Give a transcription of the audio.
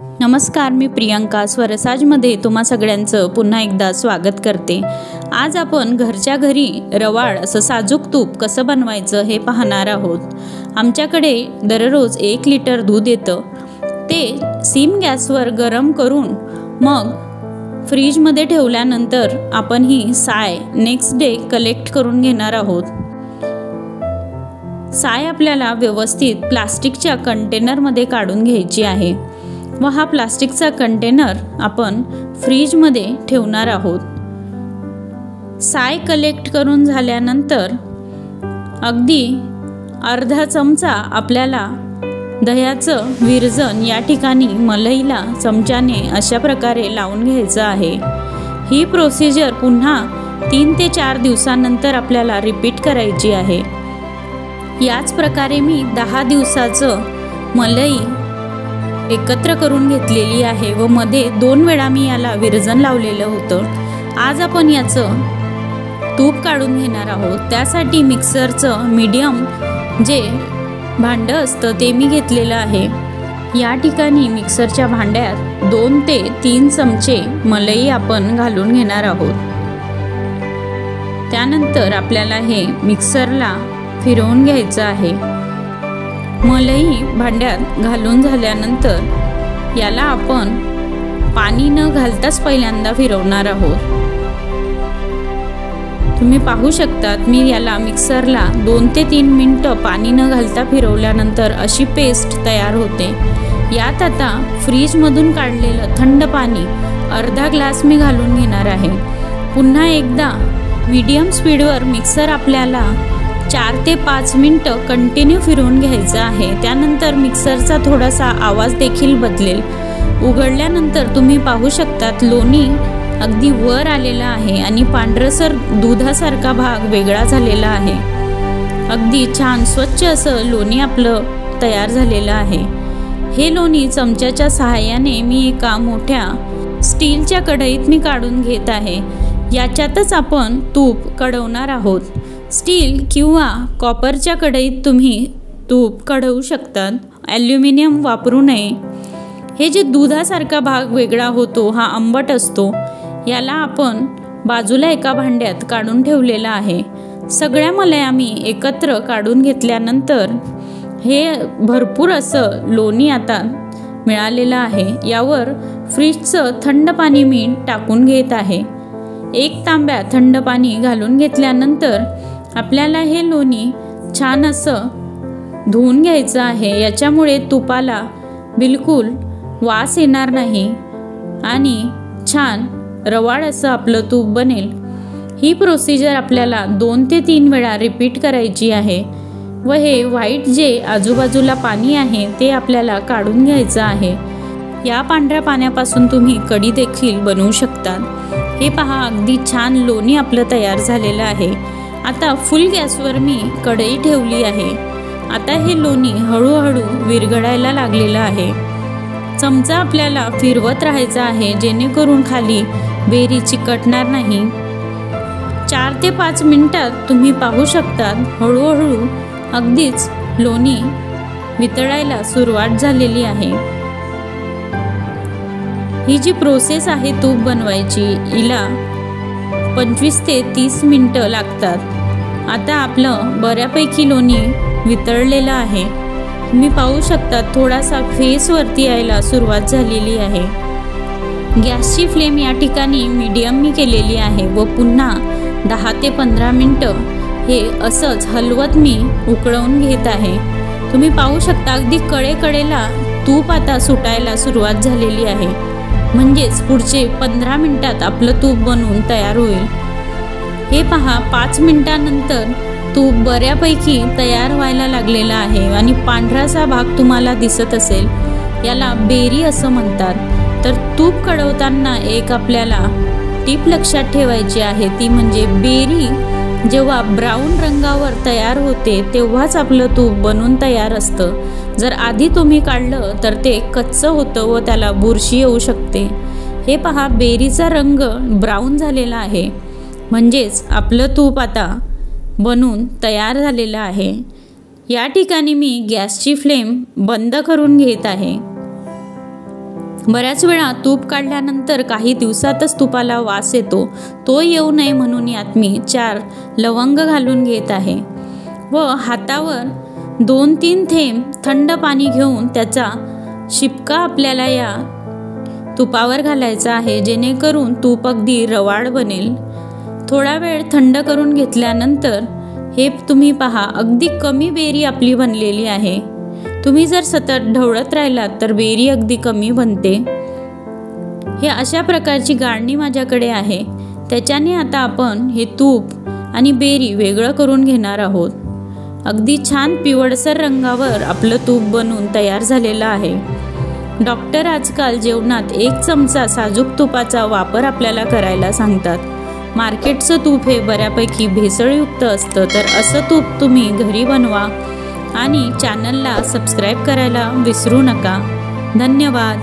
नमस्कार, मी प्रियंका स्वरसाजमध्ये तुम्हा सगळ्यांचं पुन्हा एकदा स्वागत करते। आज आपण घरच्या घरी रवाळ असं साजूक तूप कसं बनवायचं हे पाहणार आहोत। आमच्याकडे दररोज 1 लिटर दूध येतं। ते सिम गॅसवर गरम करून मग फ्रीजमध्ये ठेवल्यानंतर आपण ही साय नेक्स्ट डे कलेक्ट करून घेणार आहोत। साय आपल्याला व्यवस्थित प्लास्टिकच्या कंटेनरमध्ये काढून घ्यायची आहे व हा प्लास्टिकचा कंटेनर आपण फ्रीजमध्ये ठेवणार आहोत। साय कलेक्ट करून झाल्यानंतर अगदी अर्धा चमचा आपल्याला दह्याचं विरजन या ठिकाणी मलईला चमच्याने अशा प्रकारे लावून घ्यायचं आहे। ही प्रोसिजर पुन्हा 3 ते 4 दिवसानंतर आपल्याला रिपीट करायची आहे। याच प्रकारे मी 10 दिवसाचं मलई एकत्र करून घेतलेली आहे व मध्ये 2 वेळा मी याला विरजन लावलेलं होतं। आज आपण याचं तूप काढून घेणार आहोत। त्यासाठी मिक्सरचं मीडियम जे भांडं असतं ते मी घेतलेलं आहे। या ठिकाणी मिक्सरच्या भांड्यात 2 ते 3 चमचे मलई आपण घालून घेणार आहोत। त्यानंतर आपल्याला हे मिक्सरला फिरवून घ्यायचं आहे। मलई भांड्यात घालून झाल्यानंतर याला आपण पाणी न घालताच पहिल्यांदा फिरवणार आहोत। तुम्ही पाहू शकतात मी याला मिक्सरला 2 ते 3 मिनिटं पाणी न घालता फिरवल्यानंतर अशी पेस्ट तयार होते। यात आता फ्रीजमधून काढलेलं थंड पाणी अर्धा ग्लास मी घालून घेणार आहे। पुन्हा एकदा मीडियम स्पीडवर मिक्सर आपल्याला 4 ते 5 मिनिटं कंटिन्यू फिरवून घ्यायचं आहे। त्यानंतर मिक्सरचा थोडासा आवाज देखील बदलेल। उघडल्यानंतर तुम्ही पाहू शकतात लोणी अगदी वर आलेला आहे आणि पांढरसर दुधासारखा भाग वेगळा झालेला आहे। अगदी छान स्वच्छ असं लोणी आपलं तयार झालेलं आहे। हे लोणी चमच्याच्या सहाय्याने मी एका मोठ्या स्टीलच्या कढईत मी काढून घेत आहे। याच्यातच आपण तूप कढवणार आहोत। स्टील किंवा कॉपरच्या कढईत तुम्ही तूप कढवू शकतात, ॲल्युमिनियम वापरू नये। हे जे दुधासारखा भाग वेगळा होतो हा आंबट असतो, याला आपण बाजूला एका भांड्यात काढून ठेवलेला आहे। सगळ्या मलया मी एकत्र काढून घेतल्यानंतर हे भरपूर असं लोणी आता मिळालेलं आहे। यावर फ्रीजचं थंड पाणी मी टाकून घेत आहे। 1 तांब्या थंड पाणी घालून घेतल्यानंतर आपल्याला हे लोणी छान असं धुवून घ्यायचं आहे। याच्यामुळे तुपाला बिलकुल वास येणार नाही आणि छान रवाळ असं आपलं तूप बनेल। ही प्रोसिजर आपल्याला 2 ते 3 वेळा रिपीट करायची आहे व हे व्हाईट जे आजूबाजूला पाणी आहे ते आपल्याला काढून घ्यायचं आहे। या पांढऱ्या पाण्यापासून तुम्ही कढी देखील बनवू शकतात। हे पहा अगदी छान लोणी आपलं तयार झालेलं आहे। आता फुल गॅसवर मी कढई ठेवली आहे। आता हे लोणी हळूहळू विरघळायला लागलेलं आहे। चमचा आपल्याला फिरवत राहायचा आहे जेणेकरून खाली बेरी चिकटणार नाही। 4 ते 5 मिनिटात तुम्ही पाहू शकतात हळूहळू अगदीच लोणी वितळायला सुरुवात झालेली आहे। ही जी प्रोसेस आहे तूप बनवायची हिला 25 ते 30 मिनिटं लागतात। आता आपलं बऱ्यापैकी लोणी वितळलेलं आहे। तुम्ही पाहू शकता थोडासा फेस वरती यायला सुरुवात झालेली आहे। गॅसची फ्लेम या ठिकाणी मीडियम मी केलेली आहे व पुन्हा 10 ते 15 मिनिटं हे असंच हलवत मी उकळवून घेत आहे। तुम्ही पाहू शकता अगदी कडेकडेला तूप आता सुटायला सुरुवात झालेली आहे। म्हणजेच पुढचे 15 मिनिटात आपलं तूप बनवून तयार होईल। हे पहा 5 मिनिटांनंतर तूप बऱ्यापैकी तयार व्हायला लागलेला आहे आणि पांढरासा भाग तुम्हाला दिसत असेल, याला बेरी असं म्हणतात। तर तूप कढवताना एक आपल्याला टीप लक्षात ठेवायची आहे, ती म्हणजे बेरी जेव्हा ब्राऊन रंगावर तयार होते तेव्हाच आपलं तूप बनून तयार असतं। जर आधी तुम्ही काढलं तर ते कच्चं होतं व त्याला बुरशी येऊ शकते। हे पहा बेरीचा रंग ब्राऊन झालेला आहे, म्हणजेच आपलं तूप आता बनून तयार झालेलं आहे। या ठिकाणी मी गॅसची फ्लेम बंद करून घेत आहे। बऱ्याच वेळा तूप काढल्यानंतर काही दिवसातच तुपाला वास येतो, तो येऊ नये म्हणून यात मी 4 लवंग घालून घेत आहे व हातावर 2-3 थेंब थंड पाणी घेऊन त्याचा शिपका आपल्याला या तुपावर घालायचा आहे, जेणेकरून तूप अगदी रवाळ बनेल। थोडा वेळ थंड करून घेतल्यानंतर हे तुम्ही पहा, अगदी कमी बेरी आपली बनलेली आहे। तुम्ही जर सतत ढवळत राहिलात तर बेरी अगदी कमी बनते। हे अशा प्रकारची गाळणी माझ्याकडे आहे, त्याच्याने आता आपण हे तूप आणि बेरी वेगळं करून घेणार आहोत। अगदी छान पिवळसर रंगावर आपलं तूप बनून तयार झालेलं आहे। डॉक्टर आजकाल जेवणात 1 चमचा साजूक तुपाचा वापर आपल्याला करायला सांगतात। मार्केटचं तूप हे बऱ्यापैकी भेसळयुक्त असतं, तर असं तूप तुम्ही घरी बनवा आणि चॅनलला सबस्क्राईब करायला विसरू नका। धन्यवाद।